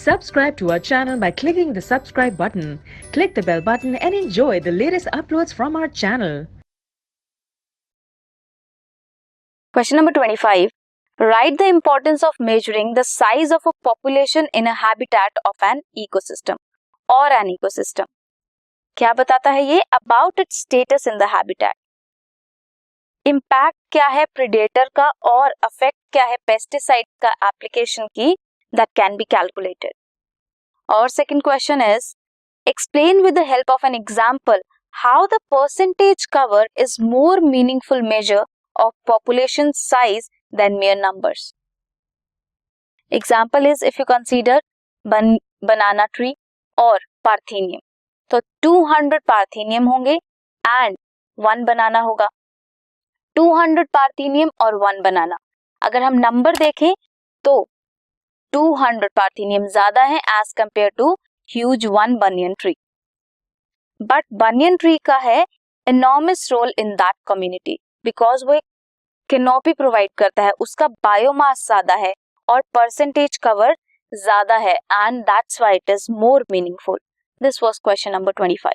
Subscribe to our channel by clicking the subscribe button. Click the bell button and enjoy the latest uploads from our channel. Question number 25. Write the importance of measuring the size of a population in a habitat of an ecosystem or an ecosystem. क्या बताता है ये? About its status in the habitat. Impact क्या है predator का और affect क्या है पेस्टिसाइड का एप्लीकेशन की, दैट कैन बी कैलकुलेटेड. और second question is explain with the help of an example how the percentage cover is more meaningful measure of population size than mere numbers. Example is if you consider banana tree और parthenium, तो 200 parthenium होंगे and 1 बनाना होगा. 200 parthenium और 1 बनाना. अगर हम number देखें तो 200 parthenium ज्यादा है as compare to huge 1 banyan tree. But banyan tree का है enormous role in that community because वो एक कैनोपी प्रोवाइड करता है, उसका बायोमास ज्यादा है और परसेंटेज कवर ज्यादा है and that's why it is more meaningful. This was question number 25.